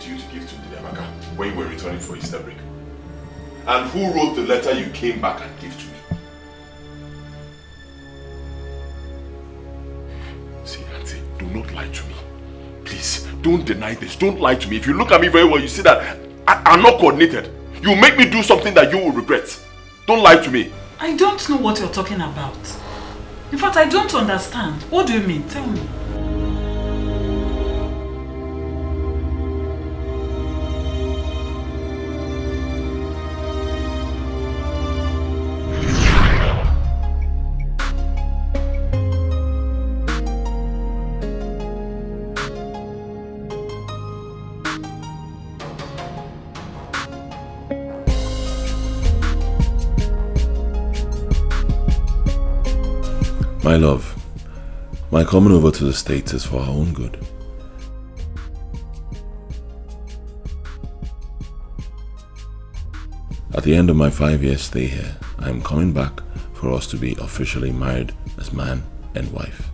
you to give to Amaka when you were returning for Easter break? And who wrote the letter you came back and gave to me? See, Auntie, do not lie to me. Please, don't deny this. Don't lie to me. If you look at me very well, you see that I'm not coordinated. You make me do something that you will regret. Don't lie to me. I don't know what you're talking about. In fact, I don't understand. What do you mean? Tell me. My love, my coming over to the States is for our own good. At the end of my 5-year stay here, I am coming back for us to be officially married as man and wife.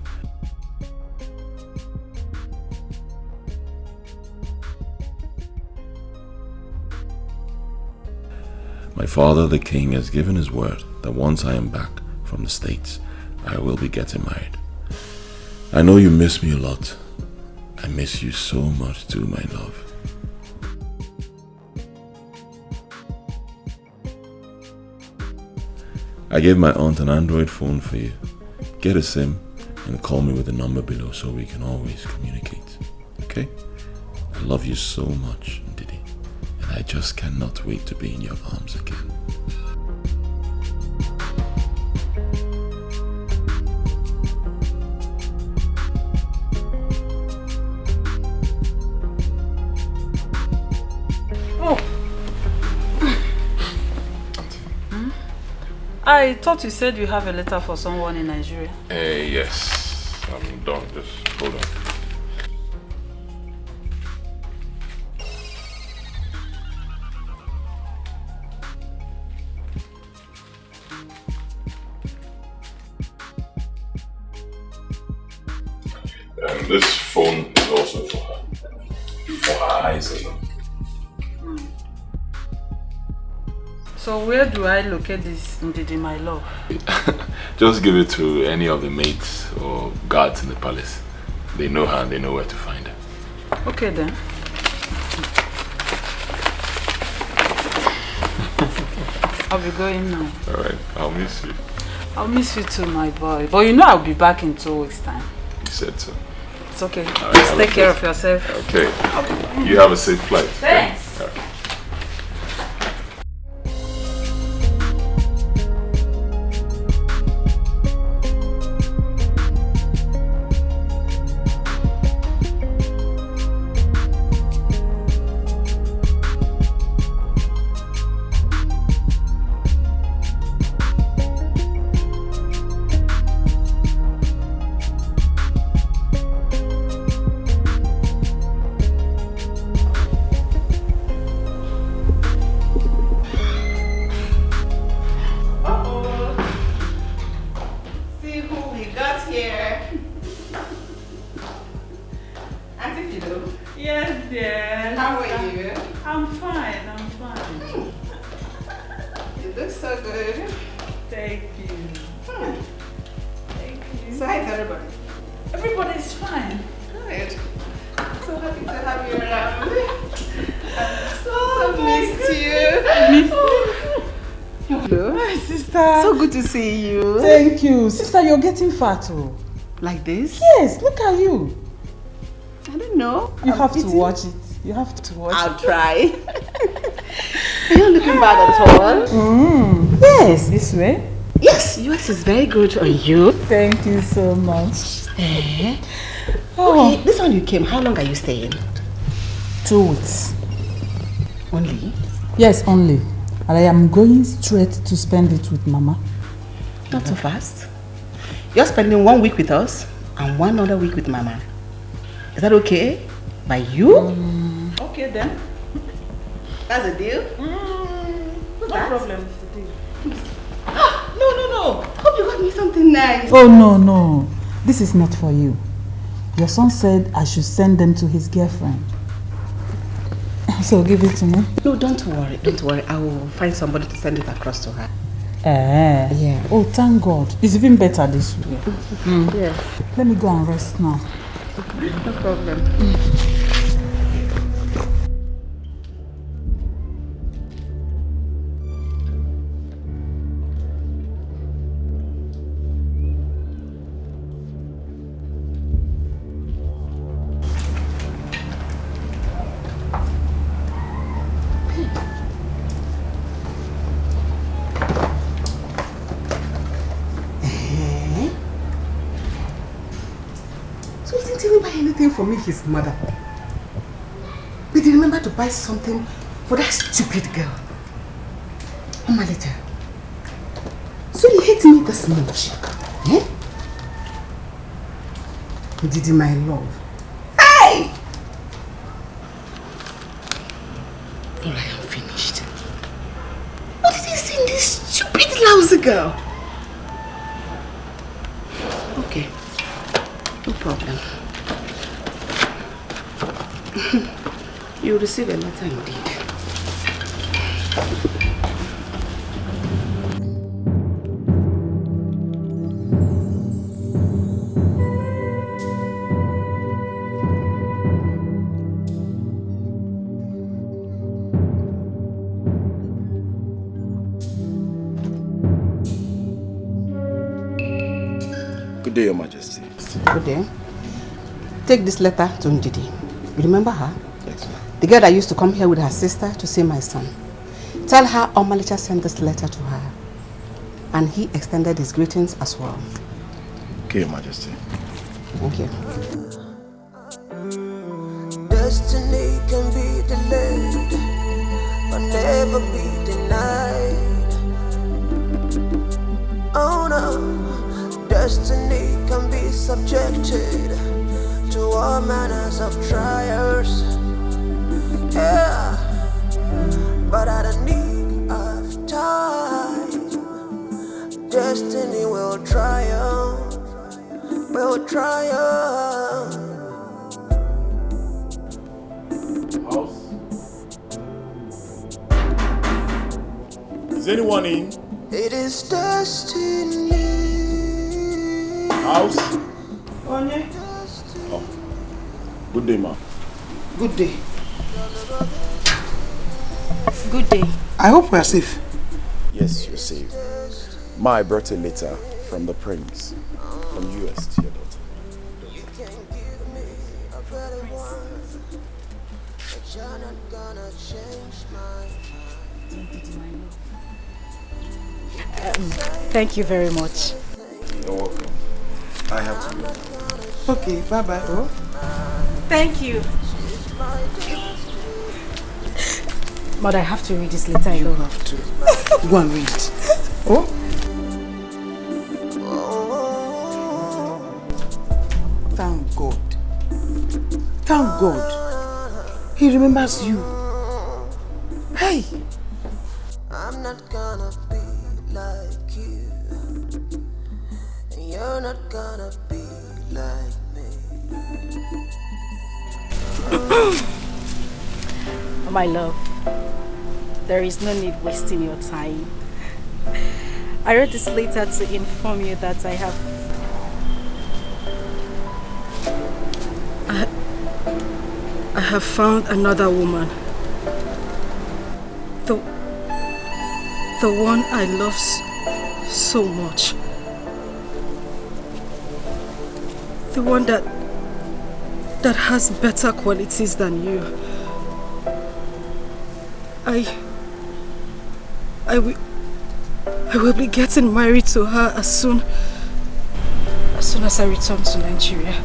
My father, the king, has given his word that once I am back from the States, I will be getting married. I know you miss me a lot. I miss you so much too, my love. I gave my aunt an Android phone for you. Get a SIM and call me with the number below so we can always communicate. Okay? I love you so much, Didi, and I just cannot wait to be in your arms again. I thought you said you have a letter for someone in Nigeria. Yes. I'm done. Just hold on. This phone is also for her. For her eyes alone. So where do I locate this Ndidi, my love? Just give it to any of the maids or guards in the palace. They know her and they know where to find her. Okay then. I'll be going now. Alright, I'll miss you. I'll miss you too, my boy. But you know I'll be back in 2 weeks' time. You said so. It's okay. Right, just take care of yourself. Okay. You have a safe flight. Thanks. Okay. Thank you. Sister, you're getting fat too. Like this? Yes, look at you. I don't know. You have to watch it. You have to watch it. I'll try. You're not looking bad at all. Yes, this way. Yes, yours is very good on you. Thank you so much. Okay, this one you came, how long are you staying? 2 weeks. Only? Yes, only. And I am going straight to spend it with Mama. Not so fast. You're spending 1 week with us and 1 other week with Mama. Is that okay? By you? Okay then. That's a deal? No problem with the deal. No. Hope you got me something nice. Oh, no. This is not for you. Your son said I should send them to his girlfriend. So give it to me. No, don't worry. Don't worry. I will find somebody to send it across to her. Yeah. Oh, thank God. It's even better this way. Yeah. Let me go and rest now. No problem. For me, his mother. But he remember to buy something for that stupid girl. Omalita. So you hate me this much? Eh? Didi, my love. Hey! Well, I am finished. What did he say in this stupid lousy girl? Okay. No problem. You'll receive a letter indeed. Good day, Your Majesty. Good day. Take this letter to Ndidi. You remember her? Yes, ma'am. The girl that used to come here with her sister to see my son. Tell her Omalicha sent this letter to her. And he extended his greetings as well. Okay, Your Majesty. Thank you. Destiny can be delayed, but never be denied. Oh no, destiny can be subjected to all manners of trials. Yeah, but at a need of time, destiny will triumph, will triumph. House? Is anyone in? It is destiny. House? Onye? Oh. Good day, ma'am. Good day. Good day. I hope we are safe. Yes, you're safe. Ma, I brought a letter from the prince, from US to your daughter. You can give me a better one, but you're not gonna change my mind. Thank you very much. You're welcome. I have to go. Okay, bye-bye. Oh. Thank you. But I have to read this letter alone. You have to. Go and read it. Oh? Thank God. Thank God. He remembers you. Hey! I'm not gonna be like you, and you're not gonna be like me. My love, there is no need wasting your time. I wrote this letter to inform you that I have found another woman. The one I love so much. The one that has better qualities than you. I will be getting married to her as soon as I return to Nigeria.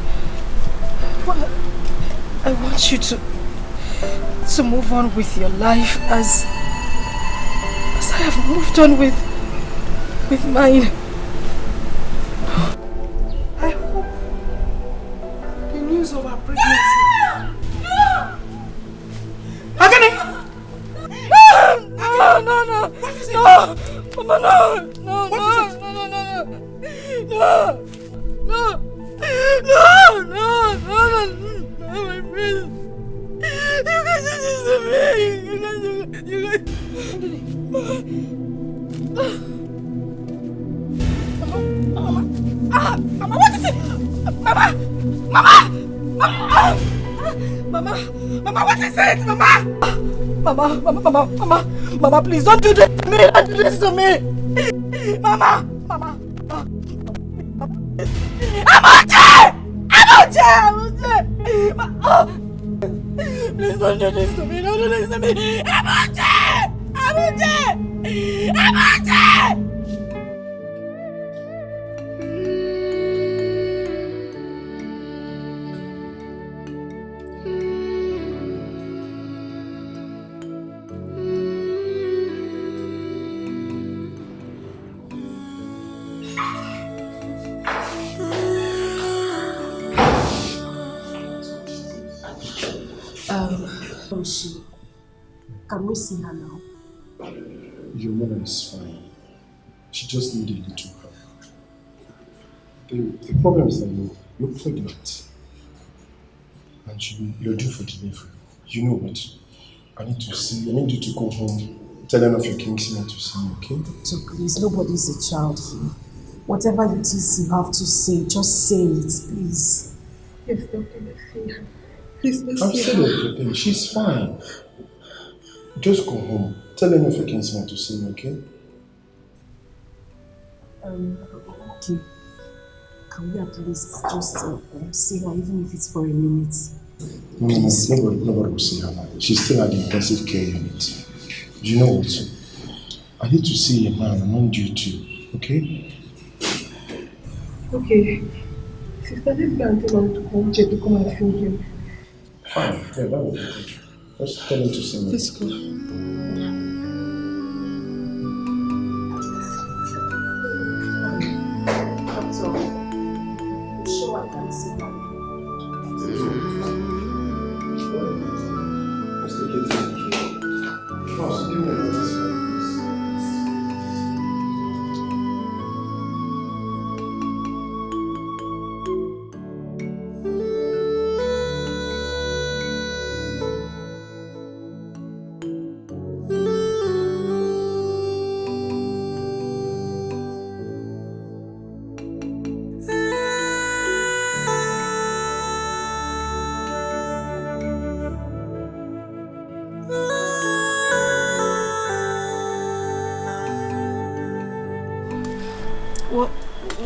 I want you to move on with your life as I have moved on with mine. I hope the news of our pregnancy. Agane! No. What is it? No! Mama, no! No! What is it? No! My friend! can't do this to me! You can't do it! Mama, what is it? Mama! Mama, what is it? Mama, please don't do this to me! Don't do this to me! Mama! Amoche! Please don't do this to me! Don't do this to me! Amoche! Where is she? Can we see her now? Your mother is fine. She just needed a little help. The problem is that you're pregnant. And you're due for delivery. You know what? I need you to go home. Tell one of your kinsmen to see me, okay? So please, nobody's a child here. Whatever it is you have to say, just say it, please. Yes, Doctor, let's see her. Please, let's I've see said her. everything. She's fine. Just go home. Tell any of your kinsmen to see me, okay? Okay. Can we at least just see her, even if it's for a minute? No, nobody will see her now. She's still at the intensive care unit. Do you know what? I need to see a man I'm on duty, okay? Okay. Sister, let's go and tell him to come check to come and feed him. Fine. Yeah, that will be good. Just tell him to see me. Let's go. Doctor, I'm sure I can see her. Let's take it easy. Boss, give me a minute, please.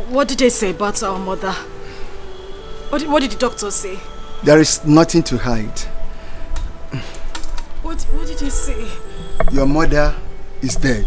What did they say about our mother? What did the doctor say? There is nothing to hide. What did they say? Your mother is dead.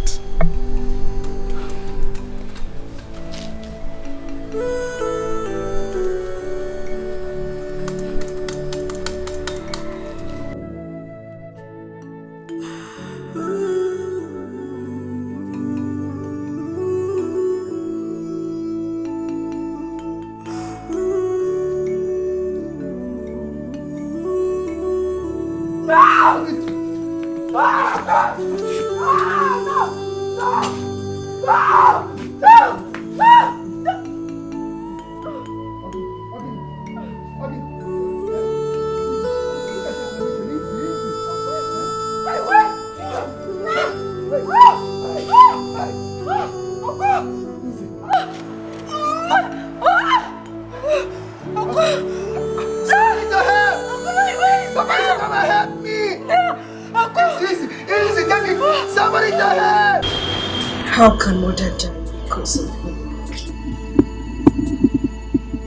How can mother die because of him?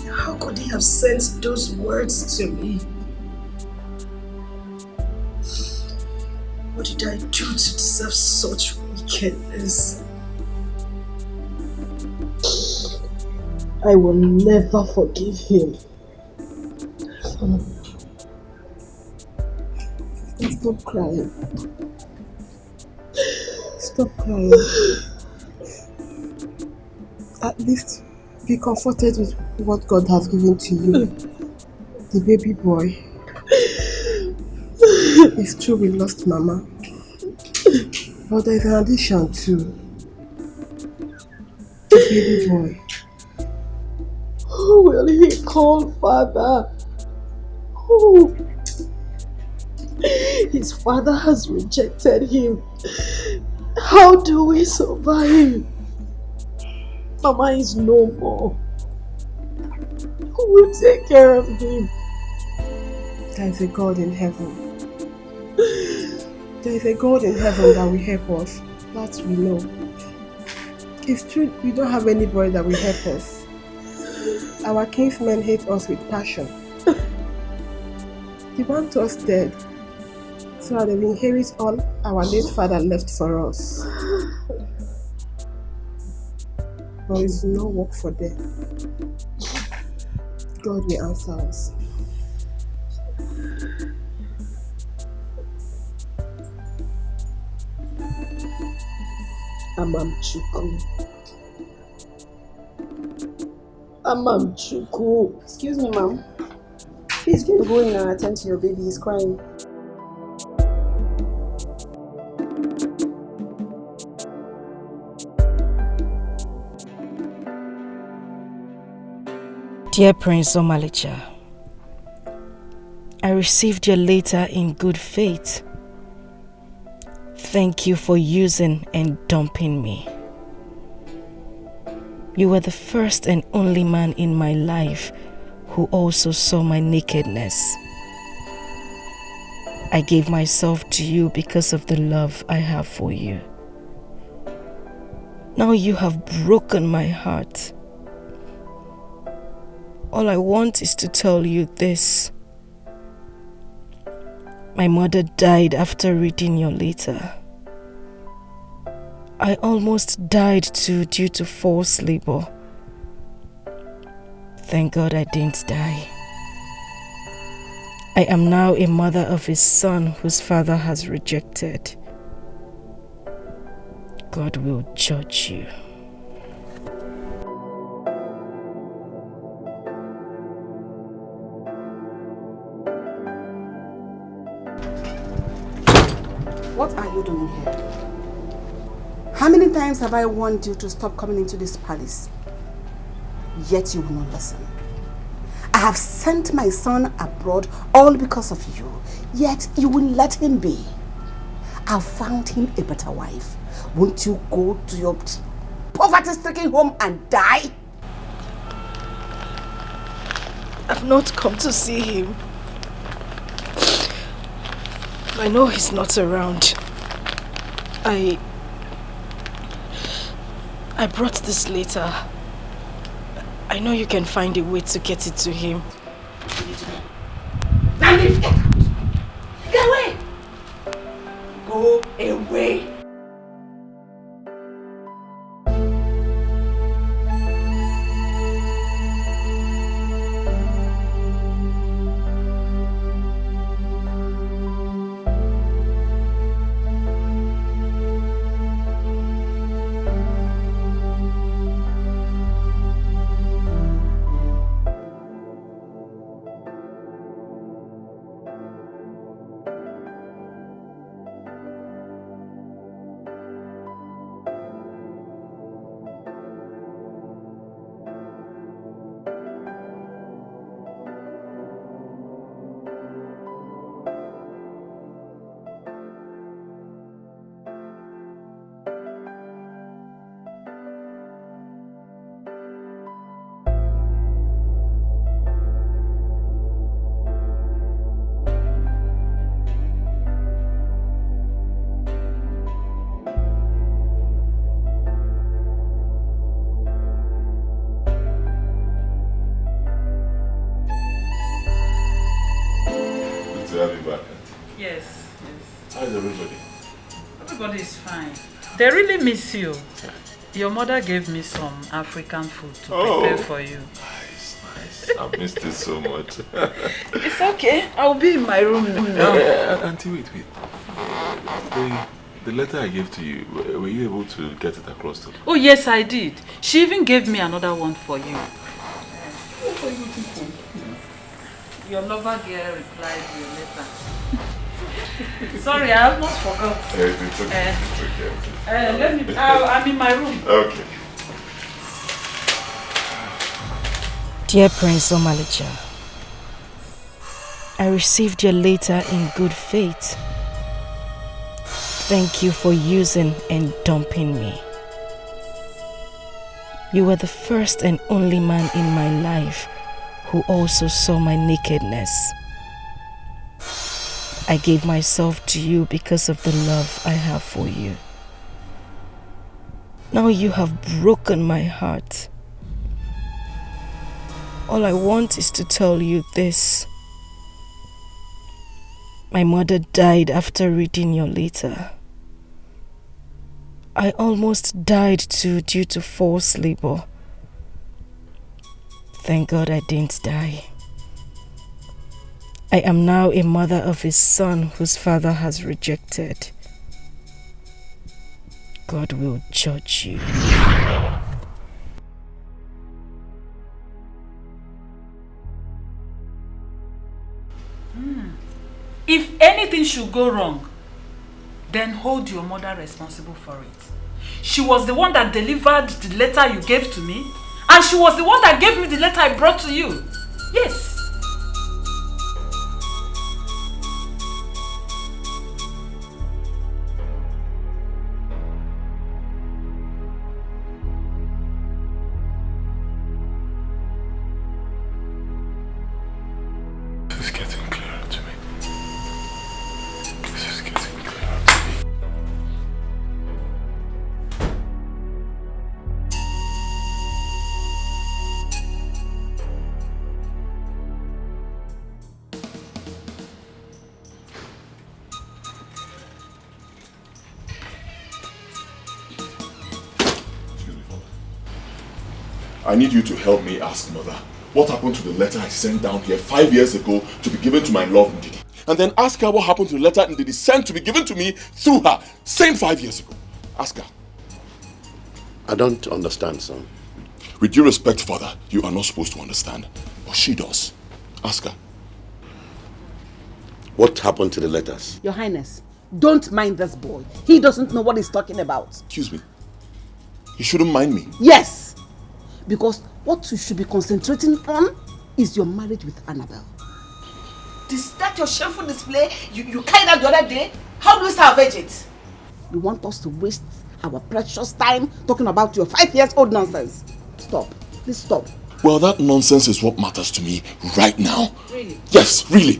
How could he have sent those words to me? What did I do to deserve such wickedness? I will never forgive him. Stop crying. Stop crying. At least be comforted with what God has given to you. The baby boy. It's true we lost Mama. But there's an addition too. The baby boy. Who will he call Father? Who? His father has rejected him. How do we survive? Mama is no more. Who will take care of him? There is a God in heaven. There is a God in heaven that will help us. That we know. It's true, we don't have anybody that will help us. Our kinsmen hate us with passion. They want us dead, so that they will inherit all our late father left for us. But it will not work for them. God will answer us. Amamchuku. Excuse me, ma'am. Please can you go in and attend to your baby? He's crying. Dear Prince Omalicha, I received your letter in good faith. Thank you for using and dumping me. You were the first and only man in my life who also saw my nakedness. I gave myself to you because of the love I have for you. Now you have broken my heart. All I want is to tell you this. My mother died after reading your letter. I almost died too due to forced labor. Thank God I didn't die. I am now a mother of a son whose father has rejected. God will judge you. What are you doing here? How many times have I warned you to stop coming into this palace? Yet you will not listen. I have sent my son abroad all because of you, yet you will let him be. I've found him a better wife. Won't you go to your poverty-stricken home and die? I've not come to see him. I know he's not around. I brought this letter. I know you can find a way to get it to him. Now leave, get out! Get away! Go away! They really miss you. Your mother gave me some African food to prepare for you. Nice, nice. I've missed it so much. It's okay. I'll be in my room now. Auntie, wait. The letter I gave to you, were you able to get it across to her? Oh, yes, I did. She even gave me another one for you. What are you looking for? Your lover girl replied to your letter. Sorry, I almost forgot. It's okay. I'm in my room. Okay. Dear Prince Omalicha, I received your letter in good faith. Thank you for using and dumping me. You were the first and only man in my life who also saw my nakedness. I gave myself to you because of the love I have for you. Now you have broken my heart. All I want is to tell you this. My mother died after reading your letter. I almost died too due to forced labor. Thank God I didn't die. I am now a mother of a son whose father has rejected. God will judge you. If anything should go wrong, then hold your mother responsible for it. She was the one that delivered the letter you gave to me, and she was the one that gave me the letter I brought to you. Yes. This is getting clearer to me. This is getting clearer to me. I need you to help me ask Mother what happened to the letter I sent down here 5 years ago to be given to my love Ndidi. And then ask her what happened to the letter Ndidi sent to be given to me through her, same 5 years ago. Ask her. I don't understand, son. With due respect, Father, you are not supposed to understand. But she does. Ask her. What happened to the letters? Your Highness, don't mind this boy. He doesn't know what he's talking about. Excuse me. You shouldn't mind me. Yes. Because what you should be concentrating on is your marriage with Annabelle. Is that your shameful display you carried out the other day? How do we salvage it? You want us to waste our precious time talking about your 5 years old nonsense? Stop. Please stop. Well, that nonsense is what matters to me right now. Really? Yes, really.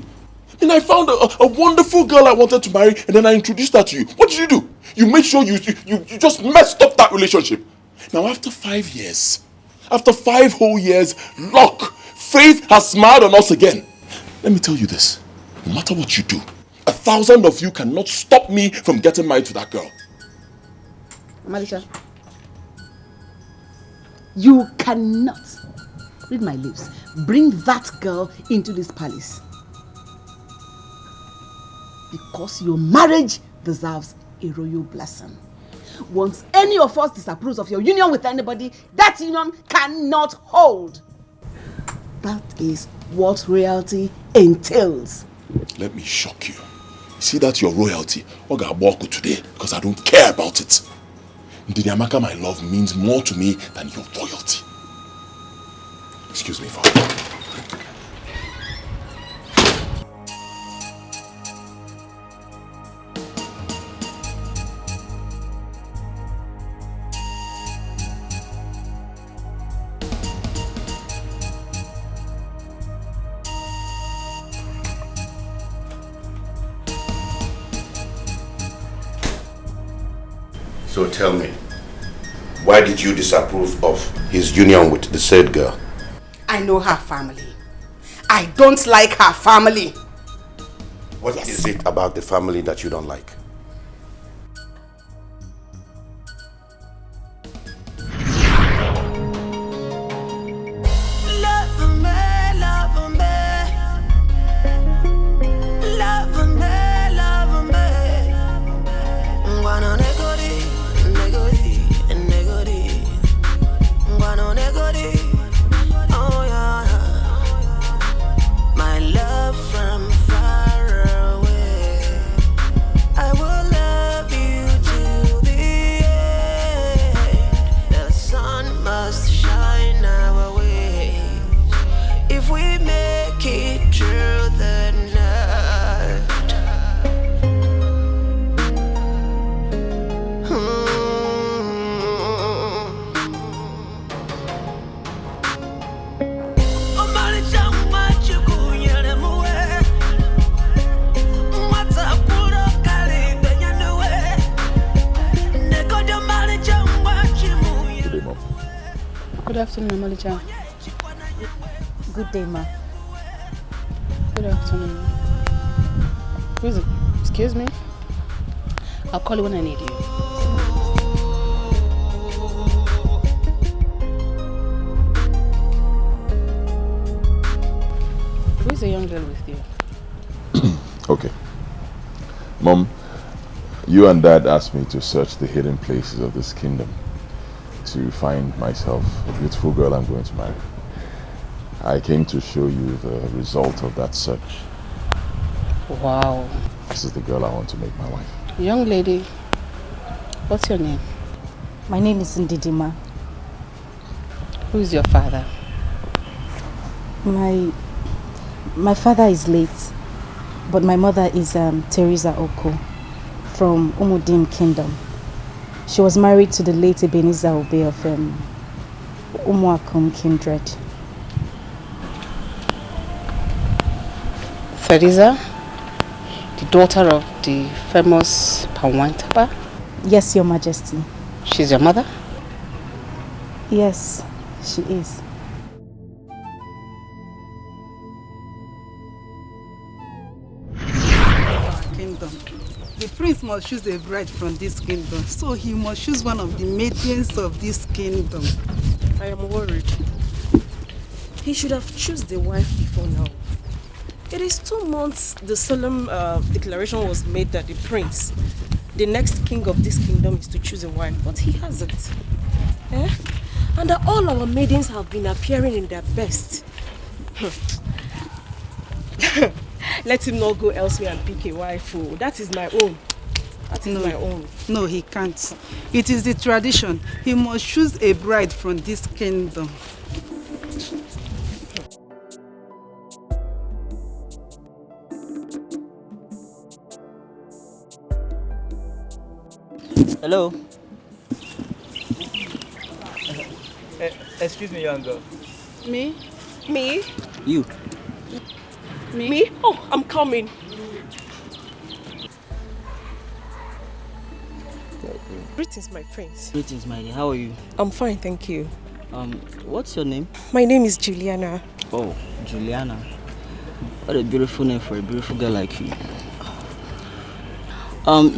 And I found a wonderful girl I wanted to marry, and then I introduced her to you. What did you do? You made sure you just messed up that relationship. Now, after 5 years, after 5 whole years, look, faith has smiled on us again. Let me tell you this. No matter what you do, 1,000 of you cannot stop me from getting married to that girl. Malisha, you cannot, read my lips, bring that girl into this palace. Because your marriage deserves a royal blessing. Once any of us disapproves of your union with anybody, that union cannot hold. That is what royalty entails. Let me shock you. See that your royalty, Ogaboku today, because I don't care about it. Ndidi Amaka, my love, means more to me than your royalty. Excuse me, Father. So tell me, why did you disapprove of his union with the said girl? I know her family. I don't like her family. What is it about the family that you don't like? I Good afternoon, Malicha. Good day, ma. Good afternoon. Who is it? Excuse me? I'll call you when I need you. Who is the young girl with you? Okay. Mom, you and Dad asked me to search the hidden places of this kingdom to find myself a beautiful girl I'm going to marry. I came to show you the result of that search. Wow. This is the girl I want to make my wife. Young lady, what's your name? My name is Ndidima. Who is your father? My father is late, but my mother is Teresa Oko from Umudim Kingdom. She was married to the late Ebenezer Obe of Umuakum kindred. Teresa, the daughter of the famous Pawantaba? Yes, Your Majesty. She's your mother? Yes, she is. Kingdom. The prince must choose a bride from this kingdom, so he must choose one of the maidens of this kingdom. I am worried. He should have chosen the wife before now. It is 2 months the solemn declaration was made that the prince, the next king of this kingdom, is to choose a wife, but he hasn't. Eh? And that all our maidens have been appearing in their best. Let him not go elsewhere and pick a wife. Oh, that is my own. That is my own. No, he can't. It is the tradition. He must choose a bride from this kingdom. Hello. Excuse me, young girl. Me? Me? You. Me? Oh, I'm coming. Greetings, my prince. Greetings, my dear. How are you? I'm fine, thank you. What's your name? My name is Juliana. Oh, Juliana. What a beautiful name for a beautiful girl like you.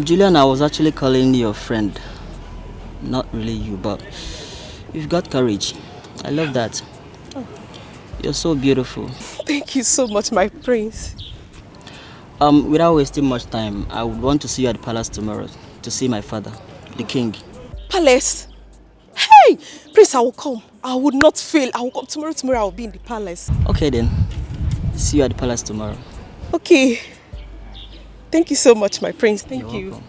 Juliana, I was actually calling your friend. Not really you, but you've got courage. I love that. Oh. You're so beautiful. Thank you so much, my prince. Without wasting much time, I would want to see you at the palace tomorrow to see my father, the king. Palace? Hey! Prince, I will come. I would not fail. I will come tomorrow. Tomorrow I will be in the palace. Okay then. See you at the palace tomorrow. Okay. Thank you so much, my prince. Thank you. Welcome.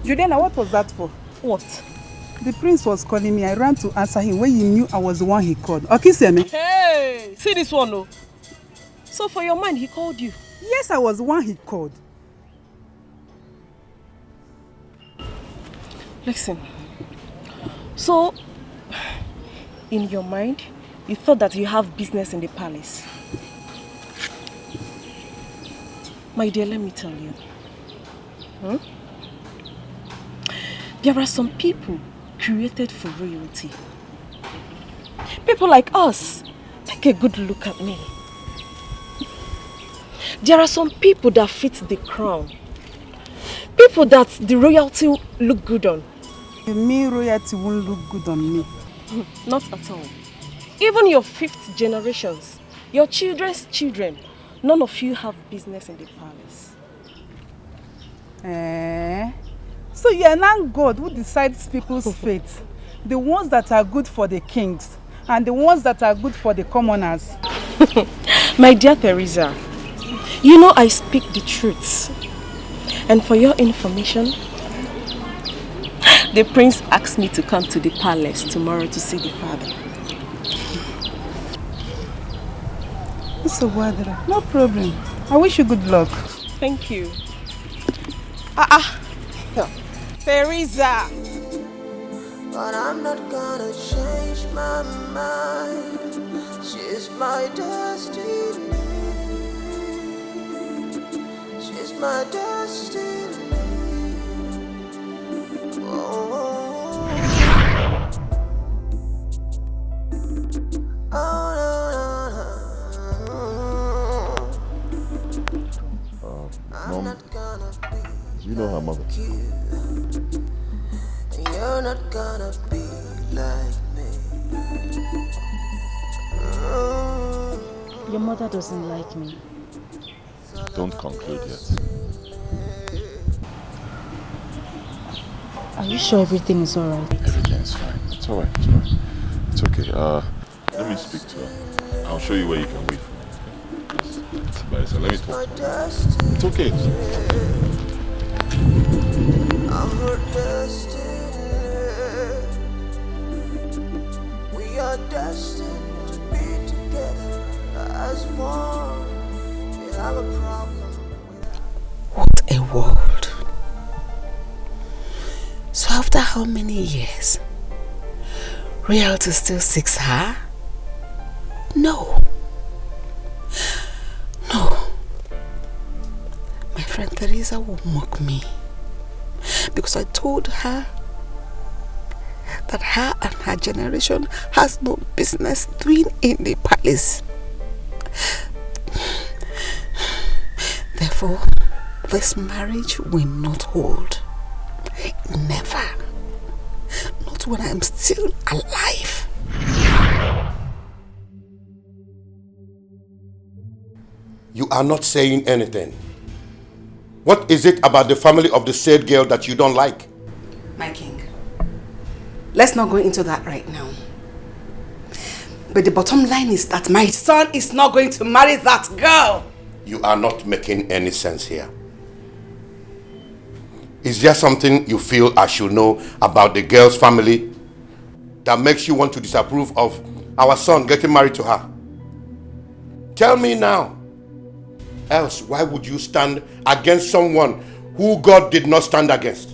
Juliana, what was that for? What? The prince was calling me. I ran to answer him when he knew I was the one he called. Okay, Semi? Hey! See this one, oh. So for your mind, he called you? Yes, I was the one he called. Listen. So, in your mind, you thought that you have business in the palace. My dear, let me tell you. There are some people created for royalty. People like us. Take a good look at me. There are some people that fit the crown. People that the royalty look good on. You mean royalty won't look good on me? Not at all. Even your 5th generations, your children's children, none of you have business in the palace. So you are now God who decides people's fate. The ones that are good for the kings and the ones that are good for the commoners. My dear Teresa, you know I speak the truth. And for your information, The prince asked me to come to the palace tomorrow to see the father. So, no problem. I wish you good luck. Thank you. Teresa! But I'm not gonna change my mind. She's my destiny. She's my destiny. Oh, Mom, you know her mother. You're not gonna be like me. Your mother doesn't like me. Don't conclude yet. Are you sure everything is alright? Everything is fine. It's alright. It's alright. It's okay. Let me speak to her. I'll show you where you can wait for me. Just, let me talk to her. It's okay. I'm her destiny. We are destined to be together as one. We have a problem. What a world. So after how many years? Reality still seeks her? No. No. My friend Teresa will mock me because I told her that her and her generation has no business doing in the palace. Therefore, this marriage will not hold. Never. Not when I am still alive. You are not saying anything. What is it about the family of the said girl that you don't like? My king, let's not go into that right now. But the bottom line is that my son is not going to marry that girl. You are not making any sense here. Is there something you feel I should know about the girl's family that makes you want to disapprove of our son getting married to her? Tell me now. Else, why would you stand against someone who God did not stand against?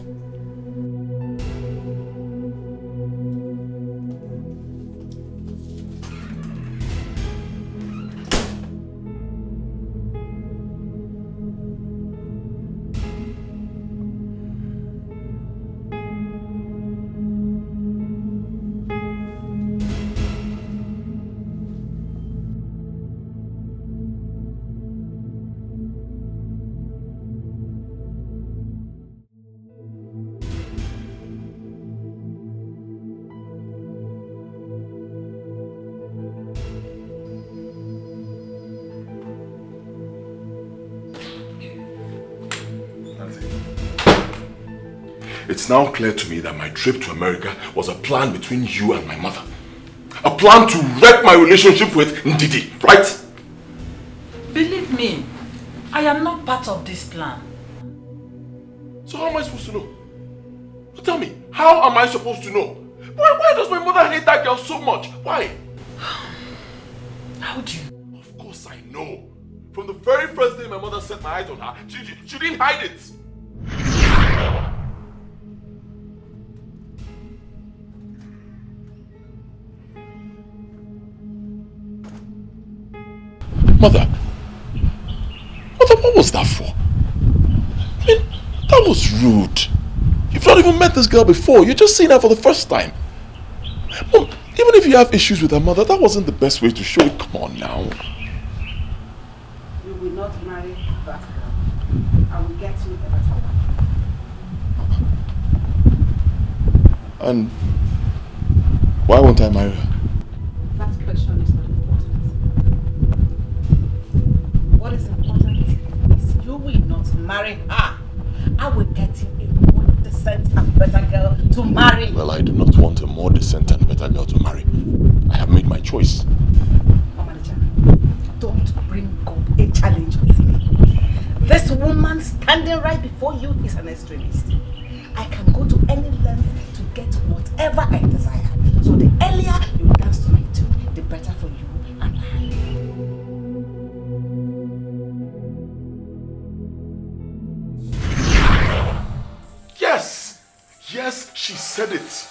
It's now clear to me that my trip to America was a plan between you and my mother. A plan to wreck my relationship with Ndidi, right? Believe me, I am not part of this plan. So how am I supposed to know? So tell me, how am I supposed to know? Why does my mother hate that girl so much? Why? How do you? Of course I know. From the very first day my mother set my eyes on her, she didn't hide it. Mother, what was that for? I mean, that was rude. You've not even met this girl before. You're just seeing her for the first time. Mom, even if you have issues with her mother, that wasn't the best way to show it. Come on now. You will not marry that girl. I will get you a better one. And why won't I marry her? That question is not important. What is important is you will not marry her. I will get you a more decent and better girl to marry. Well, I do not want a more decent and better girl to marry. I have made my choice. Manager, don't bring up a challenge with me. This woman standing right before you is an extremist. I can go to any length to get whatever I desire. So the earlier you dance to my tune, the better for you and I. Yes! Yes, she said it.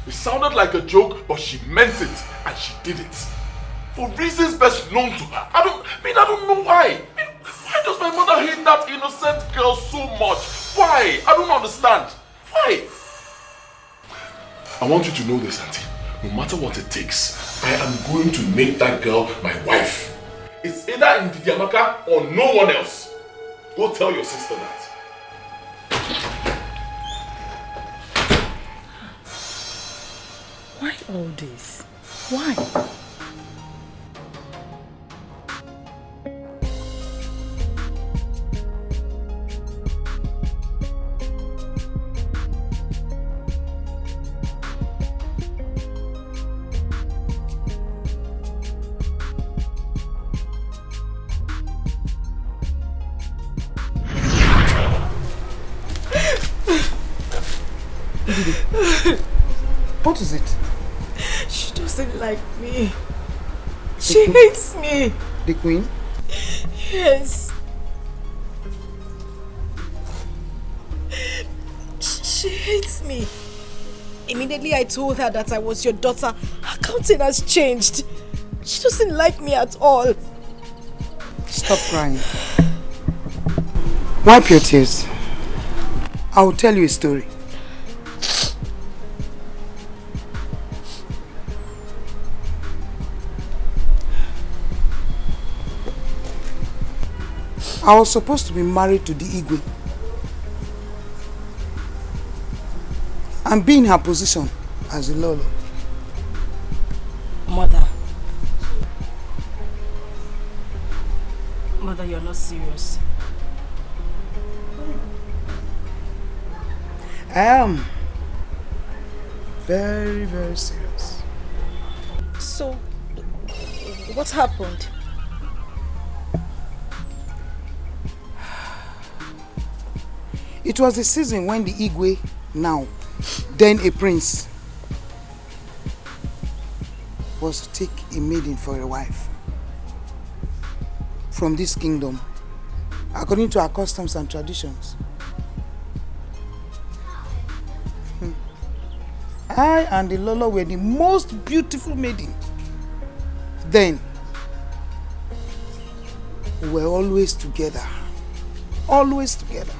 It sounded like a joke, but she meant it, and she did it. For reasons best known to her. I don't know why. Why does my mother hate that innocent girl so much? Why? I don't understand. Why? I want you to know this, Auntie. No matter what it takes, I am going to make that girl my wife. It's either in Didiamaka or no one else. Go tell your sister that. Why all this? Why? What is it? She doesn't like me. She hates me. The queen? Yes. She hates me. Immediately I told her that I was your daughter. Her countenance has changed. She doesn't like me at all. Stop crying. Wipe your tears. I will tell you a story. I was supposed to be married to the Igwe and be in her position as a Lolo. Mother, you're not serious. I am very, very serious. So, what happened? It was the season when the Igwe, now, then a prince, was to take a maiden for a wife from this kingdom, according to our customs and traditions. I and the Lolo were the most beautiful maiden. Then, we were always together. Always together.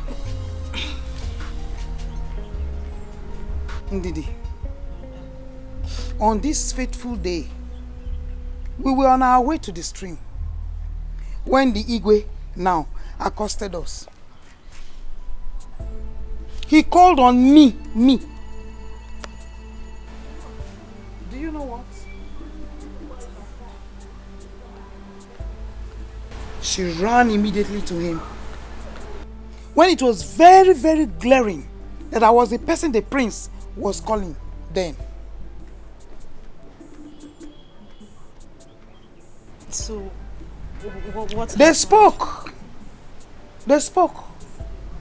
Ndidi, on this fateful day, we were on our way to the stream when the Igwe now accosted us. He called on me. Do you know what? She ran immediately to him. When it was very, very glaring that I was the person the prince was calling then. So, what They spoke.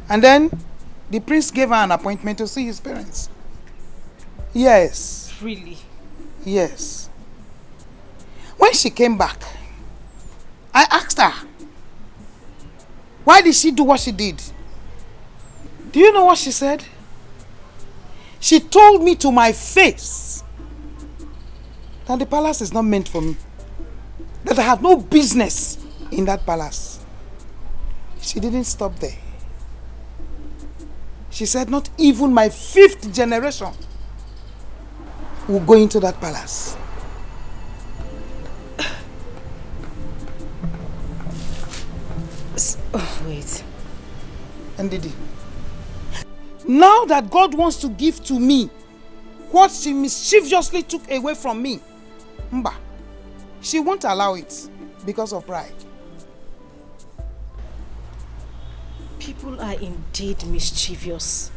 And then the prince gave her an appointment to see his parents. Yes. Really? Yes. When she came back, I asked her, why did she do what she did? Do you know what she said? She told me to my face that the palace is not meant for me. That I have no business in that palace. She didn't stop there. She said not even my 5th generation will go into that palace. Oh, wait. Ndidi, now that God wants to give to me what she mischievously took away from me, Mba, she won't allow it because of pride. People are indeed mischievous.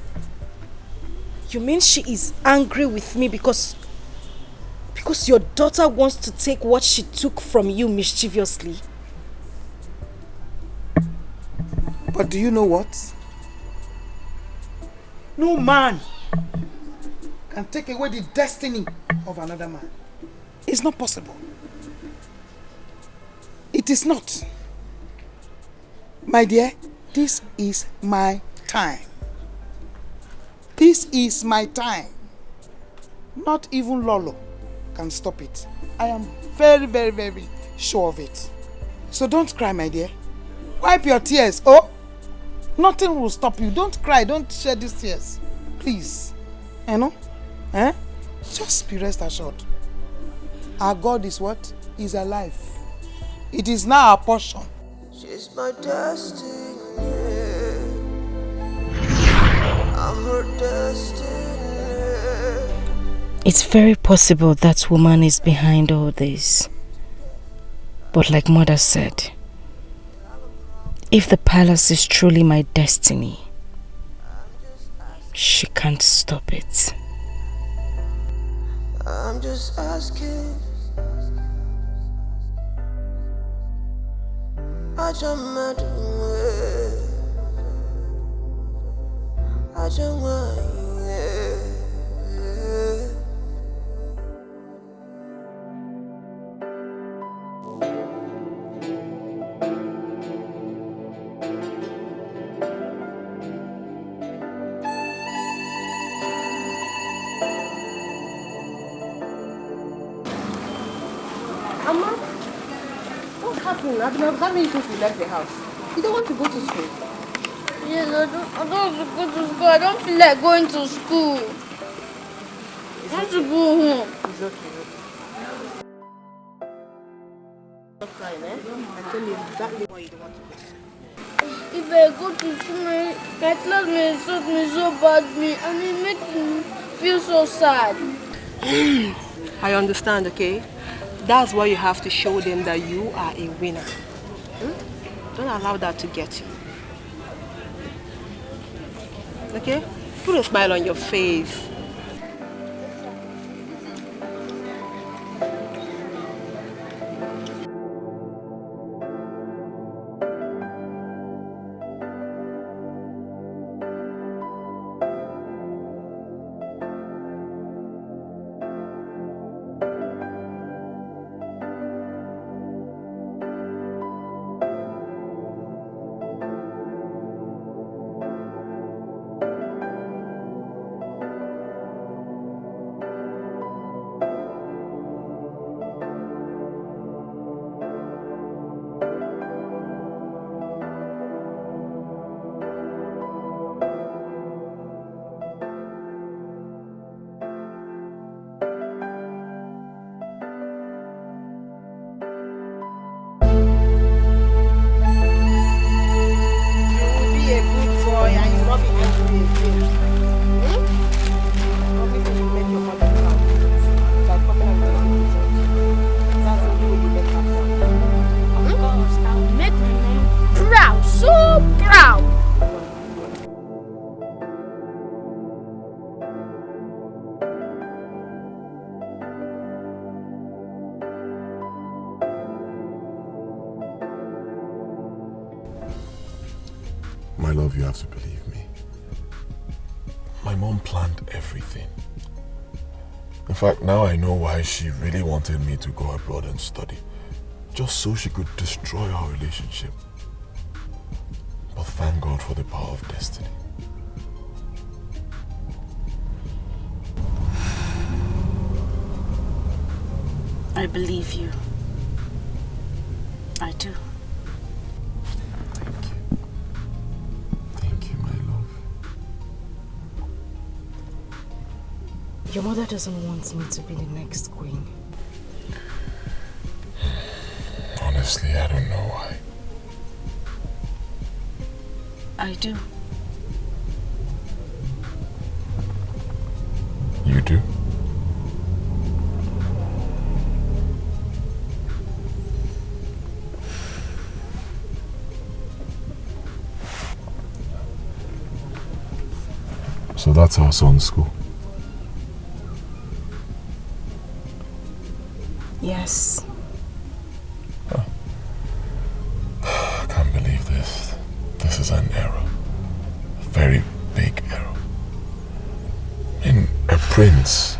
You mean she is angry with me because your daughter wants to take what she took from you mischievously? But do you know what? No man can take away the destiny of another man. It's not possible. It is not. My dear, this is my time. This is my time. Not even Lolo can stop it. I am very, very, very sure of it. So don't cry, my dear. Wipe your tears. Oh, nothing will stop you. Don't cry. Don't shed these tears. Please. You know? Eh? Just be rest assured. Our God is what? Is alive. It is now our portion. She's my destiny. I'm her destiny. It's very possible that woman is behind all this. But like Mother said, if the palace is truly my destiny, she can't stop it. I'm just asking. I just met I just want Mama, what's happening? I've been observing you since we left the house. You don't want to go to school? Yes, I don't want to go to school. I don't feel like going to school. I want to go home. It's okay. Stop crying, eh? I tell you exactly why you don't want to go. If I go to school, my classmates insult me so badly and it makes me feel so sad. I understand, okay? That's why you have to show them that you are a winner. Don't allow that to get you. Okay? Put a smile on your face. My love, you have to believe me. My mom planned everything. In fact, now I know why she really wanted me to go abroad and study. Just so she could destroy our relationship. But thank God for the power of destiny. I believe you. I do. Your mother doesn't want me to be the next queen. Honestly, I don't know why. I do. You do? So that's our son's school. Yes. I can't believe this. This is an error. A very big error. prince,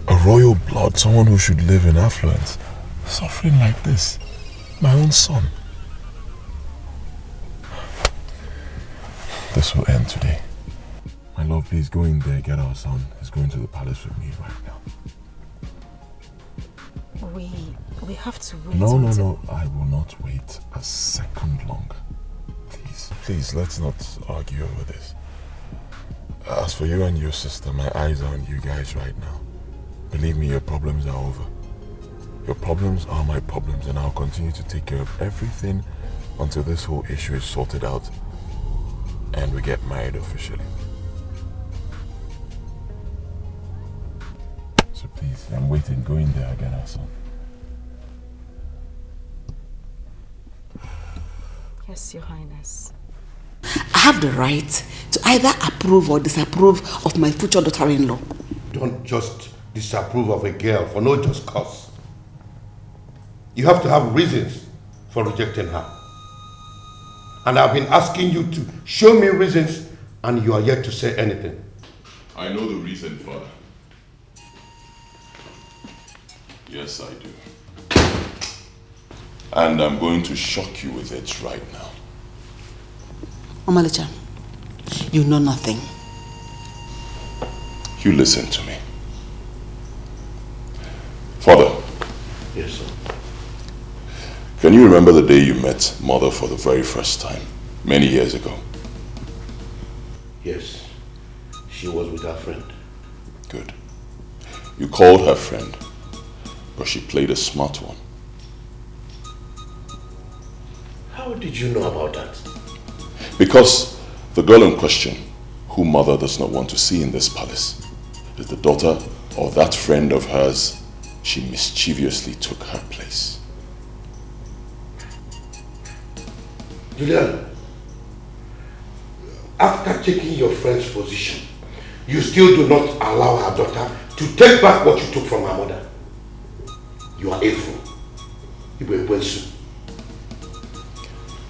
a royal blood, someone who should live in affluence, suffering like this. My own son. This will end today. My love, please go in there, get our son. He's going to the palace with me right now. We have to wait. No. I will not wait a second longer. Please, let's not argue over this. As for you and your sister, my eyes are on you guys right now. Believe me, your problems are over. Your problems are my problems, and I'll continue to take care of everything until this whole issue is sorted out and we get married officially. So please, I'm waiting. Go in there, get our son. Yes, Your Highness. I have the right to either approve or disapprove of my future daughter-in-law. Don't just disapprove of a girl for no just cause. You have to have reasons for rejecting her. And I've been asking you to show me reasons, and you are yet to say anything. I know the reason, Father. Yes, I do. And I'm going to shock you with it right now. Omalicha, you know nothing. You listen to me. Father. Yes, sir. Can you remember the day you met Mother for the very first time, many years ago? Yes. She was with her friend. Good. You called her friend, but she played a smart one. How did you know about that? Because the girl in question, who Mother does not want to see in this palace, is the daughter of that friend of hers she mischievously took her place. Julian, after taking your friend's position, you still do not allow her daughter to take back what you took from her mother. You are a fool.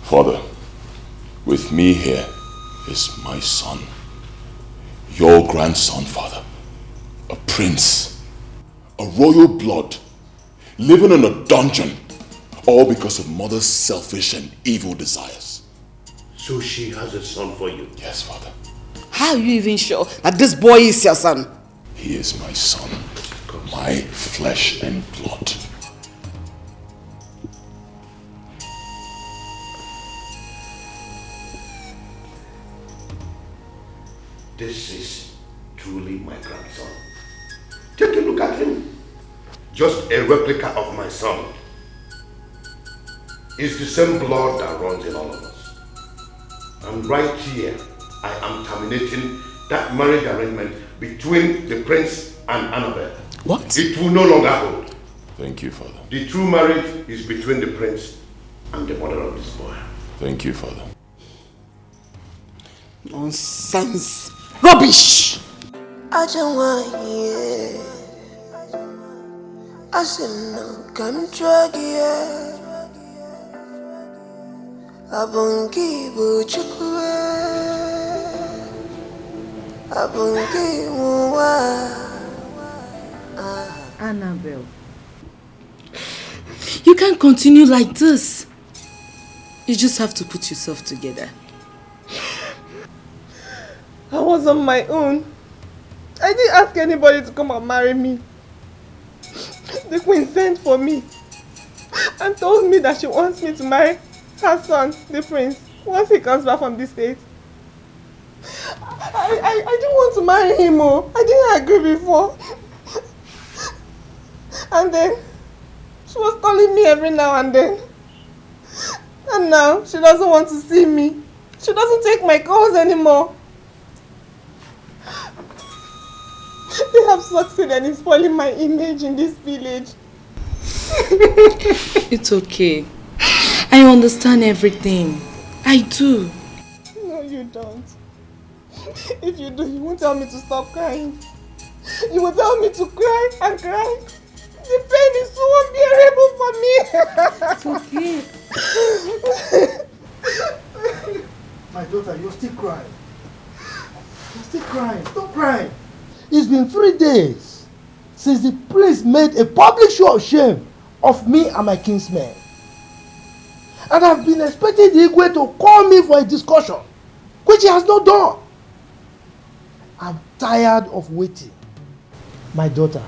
Father, with me here is my son, your grandson, Father, a prince, a royal blood, living in a dungeon, all because of Mother's selfish and evil desires. So she has a son for you? Yes, Father. How are you even sure that this boy is your son? He is my son, my flesh and blood. This is truly my grandson. Take a look at him. Just a replica of my son. It's the same blood that runs in all of us. And right here, I am terminating that marriage arrangement between the prince and Annabelle. What? It will no longer hold. Thank you, Father. The true marriage is between the prince and the mother of this boy. Thank you, Father. Nonsense. Rubbish! I don't want you. I said no, come drag you. Abongi buchukwe. Abongi muwa. Annabelle, you can't continue like this. You just have to put yourself together. I was on my own. I didn't ask anybody to come and marry me. The queen sent for me and told me that she wants me to marry her son, the prince, once he comes back from this state. I didn't want to marry him. Oh. I didn't agree before. And then she was calling me every now and then. And now she doesn't want to see me. She doesn't take my calls anymore. They have succeeded in spoiling my image in this village. It's okay. I understand everything. I do. No, you don't. If you do, you won't tell me to stop crying. You will tell me to cry and cry. The pain is so unbearable for me. It's okay. My daughter, you're still crying. You're still crying. Stop crying. It's been 3 days since the prince made a public show of shame of me and my kinsmen. And I've been expecting the Igwe to call me for a discussion, which he has not done. I'm tired of waiting. My daughter,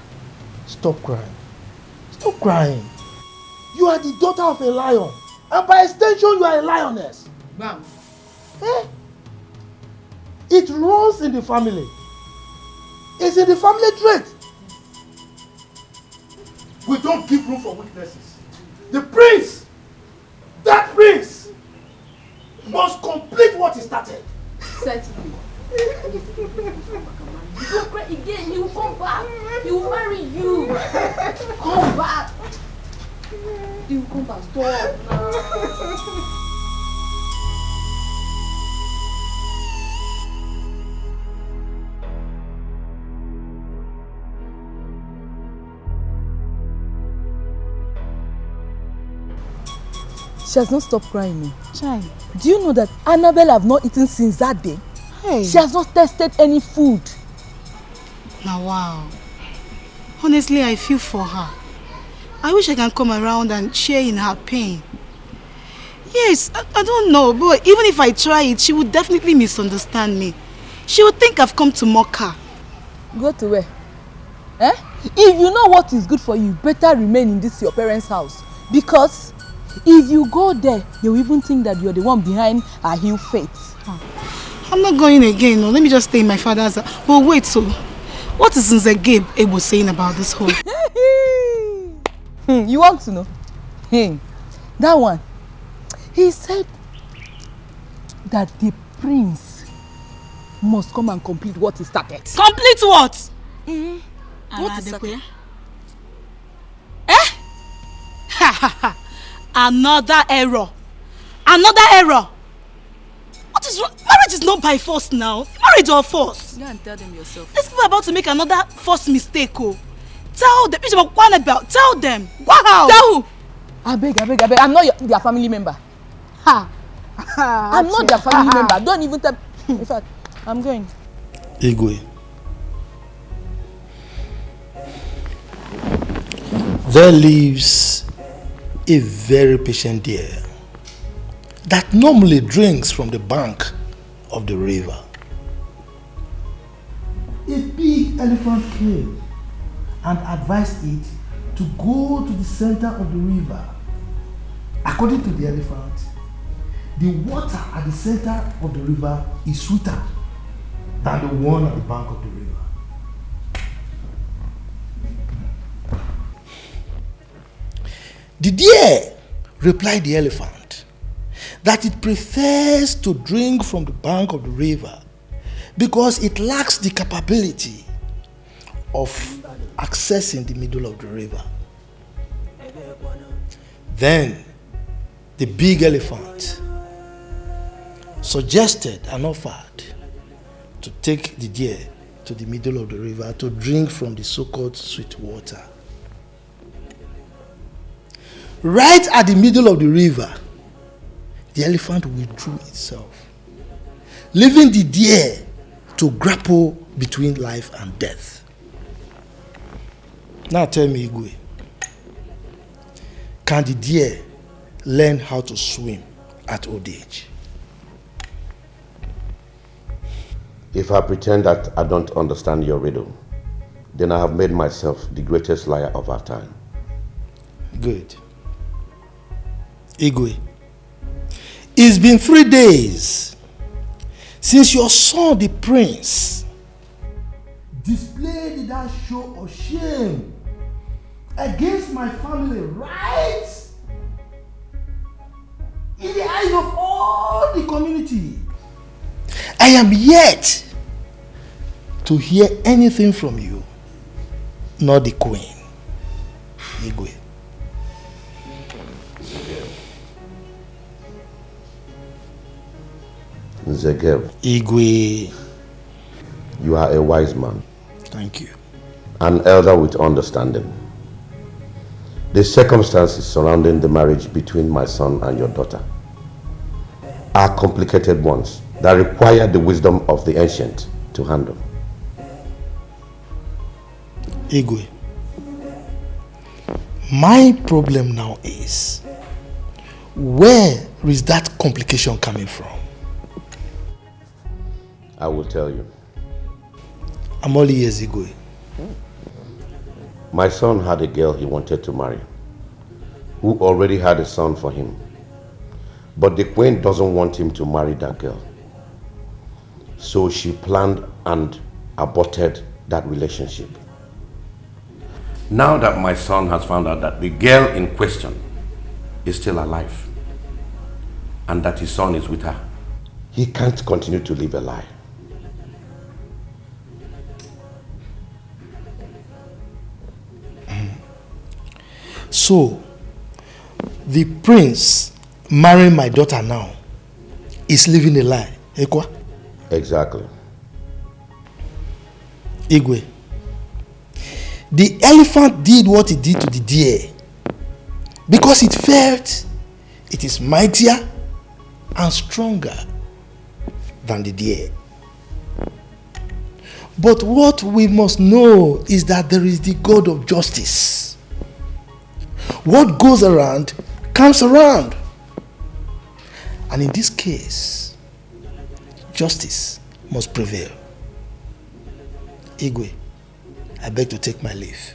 stop crying. Stop crying. You are the daughter of a lion, and by extension, you are a lioness. Bam. Eh? It runs in the family. It's in the family trait. We don't give room for weaknesses. The prince, that prince, must complete what he started. Certainly. You don't cry again, he will come back. He will marry you. Come back. He will come back. Stop now. She has not stopped crying. Chai. Do you know that Annabelle have not eaten since that day? Hey. She has not tasted any food. Now wow. Honestly, I feel for her. I wish I can come around and share in her pain. Yes, I don't know, but even if I try it, she would definitely misunderstand me. She would think I've come to mock her. Go to where? Eh? If you know what is good for you, better remain in this your parents' house. Because if you go there, they will even think that you're the one behind her ill fate. I'm not going again. No. Let me just stay in my father's house. But wait, so what is Nzegeb Ebo saying about this whole? You want to know? Hey, that one. He said that the prince must come and complete what he started. Complete what? What is started? Eh? Ha ha ha. Another error. Another error. What is wrong? Marriage is not by force now. Marriage or force. You can't tell them yourself. These people are about to make another forced mistake. Oh. Tell them. Tell them. Wow. Tell who? I beg. I'm not their family member. Ha. I'm not their family member. Don't even tell. In fact, I'm going. Igwe. There lives a very patient deer that normally drinks from the bank of the river. A big elephant came and advised it to go to the center of the river. According to the elephant, the water at the center of the river is sweeter than the one at the bank of the river. The deer replied the elephant that it prefers to drink from the bank of the river because it lacks the capability of accessing the middle of the river. Then the big elephant suggested and offered to take the deer to the middle of the river to drink from the so-called sweet water. Right at the middle of the river, the elephant withdrew itself, leaving the deer to grapple between life and death. Now tell me, Igwe, can the deer learn how to swim at old age? If I pretend that I don't understand your riddle, then I have made myself the greatest liar of our time. Good. Igwe, it's been 3 days since your son, the prince, displayed that show of shame against my family, right in the eyes of all the community. I am yet to hear anything from you, nor the queen. Igwe. Nzegeb. Igwe. You are a wise man. Thank you. An elder with understanding. The circumstances surrounding the marriage between my son and your daughter are complicated ones that require the wisdom of the ancient to handle. Igwe, my problem now is, where is that complication coming from? I will tell you. I'm all ears, Igwe. My son had a girl he wanted to marry, who already had a son for him. But the queen doesn't want him to marry that girl. So she planned and aborted that relationship. Now that my son has found out that the girl in question is still alive and that his son is with her, he can't continue to live a lie. So, the prince marrying my daughter now is living a lie, Ekwa? Exactly. Igwe, the elephant did what it did to the deer because it felt it is mightier and stronger than the deer. But what we must know is that there is the God of justice. What goes around comes around. And in this case, justice must prevail. Igwe, I beg to take my leave.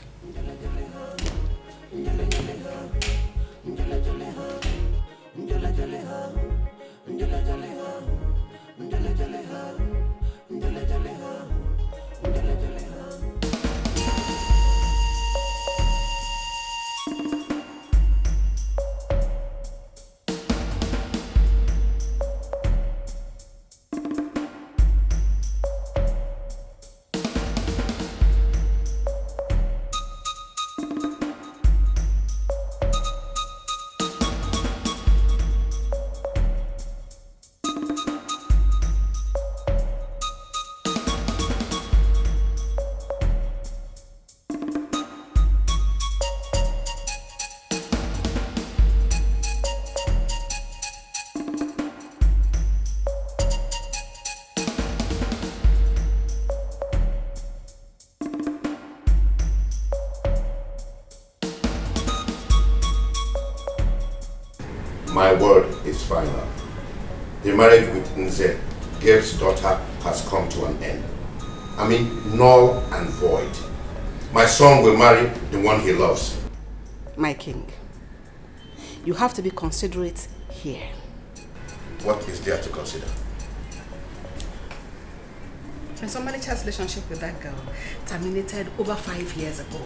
My word is final. The marriage with Nze, Gabe's daughter, has come to an end. I mean, null and void. My son will marry the one he loves. My king, you have to be considerate here. What is there to consider? Prince Omalicha's relationship with that girl terminated over 5 years ago.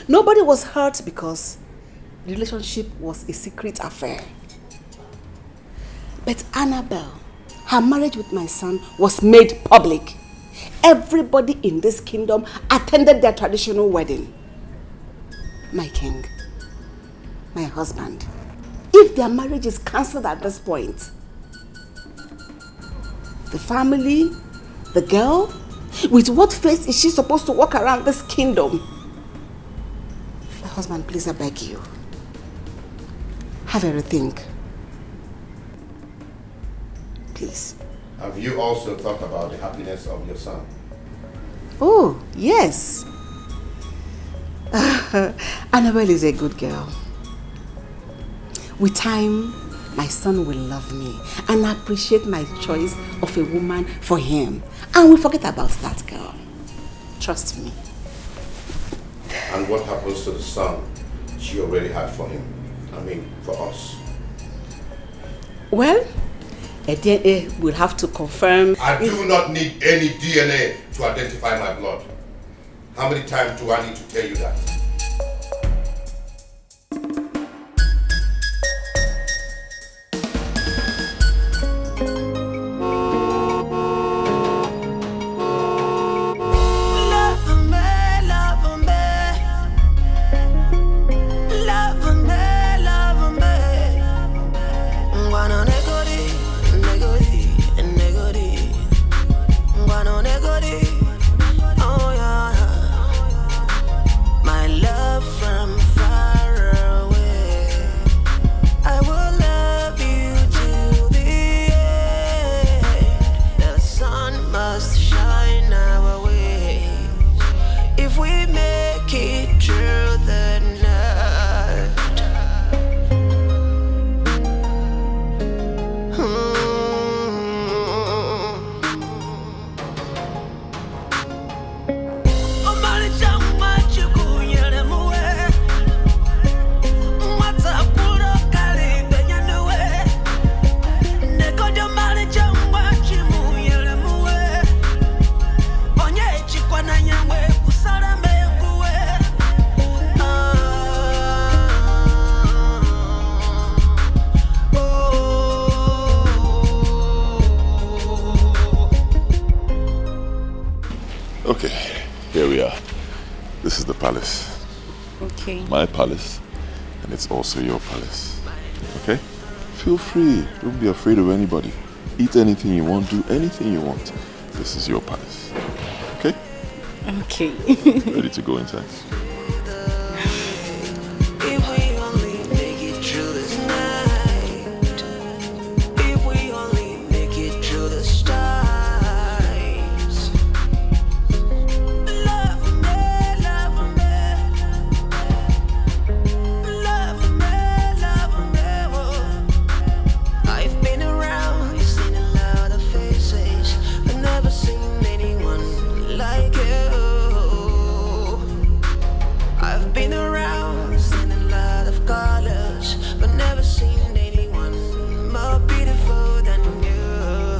Nobody was hurt because the relationship was a secret affair. But Annabelle, her marriage with my son was made public. Everybody in this kingdom attended their traditional wedding. My king, my husband, if their marriage is cancelled at this point, the family, the girl, with what face is she supposed to walk around this kingdom? My husband, please, I beg you. Have a rethink. Please. Have you also thought about the happiness of your son? Oh, yes. Annabelle is a good girl. With time, my son will love me and appreciate my choice of a woman for him. And we'll forget about that girl. Trust me. And what happens to the son she already had for him? I mean, for us. Well, a DNA will have to confirm. I do not need any DNA to identify my blood. How many times do I need to tell you that? My is the palace. Okay. My palace. And it's also your palace. Okay? Feel free. Don't be afraid of anybody. Eat anything you want. Do anything you want. This is your palace. Okay? Okay. Ready to go inside? If we only make it through this night, if we only make it through the stars, love me, love me, love me, love me. I've been around, seen a lot of faces, but never seen anyone like you. I've been around, seen a lot of colors, but never seen anyone more beautiful than you.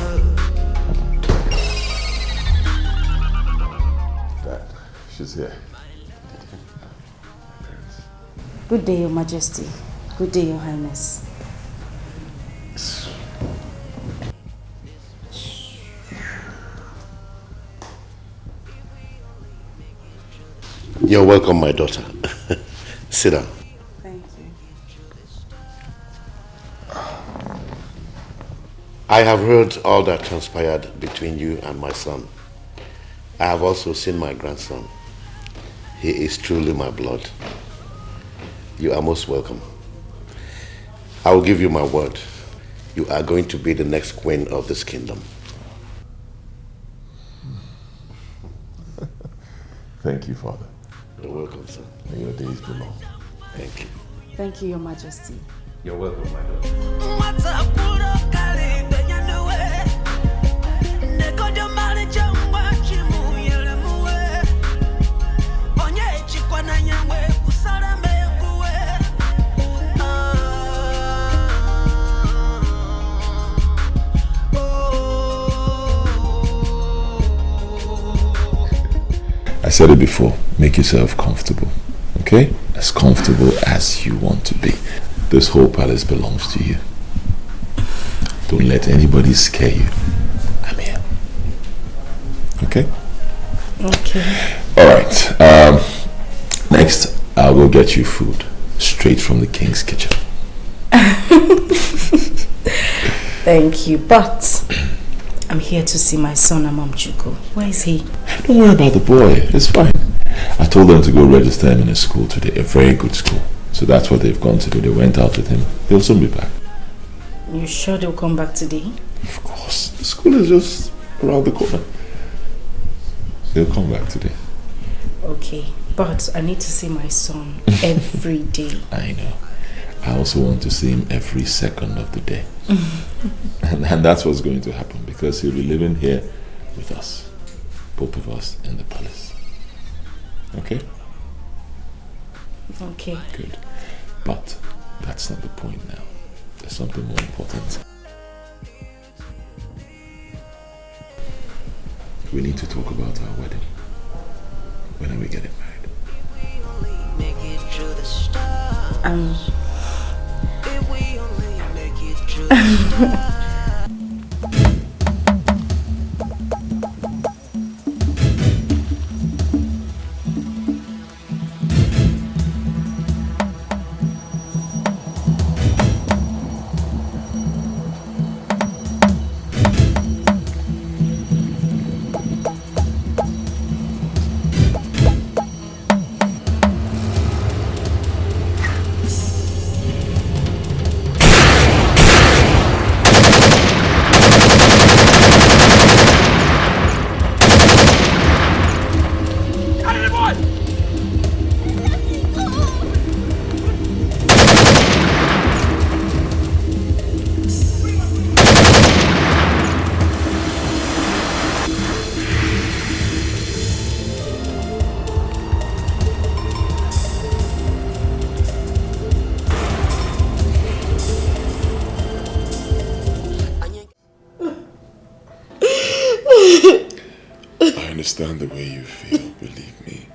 Dad, she's here. Good day, Your Majesty. Good day, Your Highness. You're welcome, my daughter. Sit down. Thank you. I have heard all that transpired between you and my son. I have also seen my grandson. He is truly my blood. You are most welcome. I will give you my word. You are going to be the next queen of this kingdom. Thank you, Father. You're welcome, son. May your days be long. Thank you. Thank you, Your Majesty. You're welcome, my daughter. I said it before, make yourself comfortable, okay? As comfortable as you want to be. This whole palace belongs to you. Don't let anybody scare you. I'm here. Okay? Okay. Alright, next I'll go get you food. Straight from the king's kitchen. Thank you, but I'm here to see my son Amamchuku. Where is he? Don't worry about the boy, it's fine. I told them to go register him in a school today, a very good school. So that's what they've gone to do. They went out with him. They'll soon be back. You sure they'll come back today? Of course. The school is just around the corner. They'll come back today. Okay, but I need to see my son every day. I know. I also want to see him every second of the day. and that's what's going to happen because he'll be living here with us. Both of us in the palace. Okay? Okay. Good. But that's not the point now. There's something more important. We need to talk about our wedding. When are we getting married? I understand the way you feel, believe me.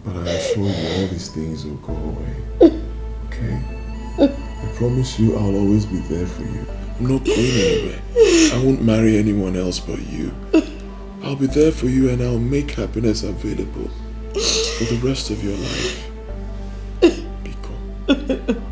But I assure you all these things will go away. Okay? I promise you I'll always be there for you. I'm not going anywhere. I won't marry anyone else but you. I'll be there for you and I'll make happiness available for the rest of your life. Biko.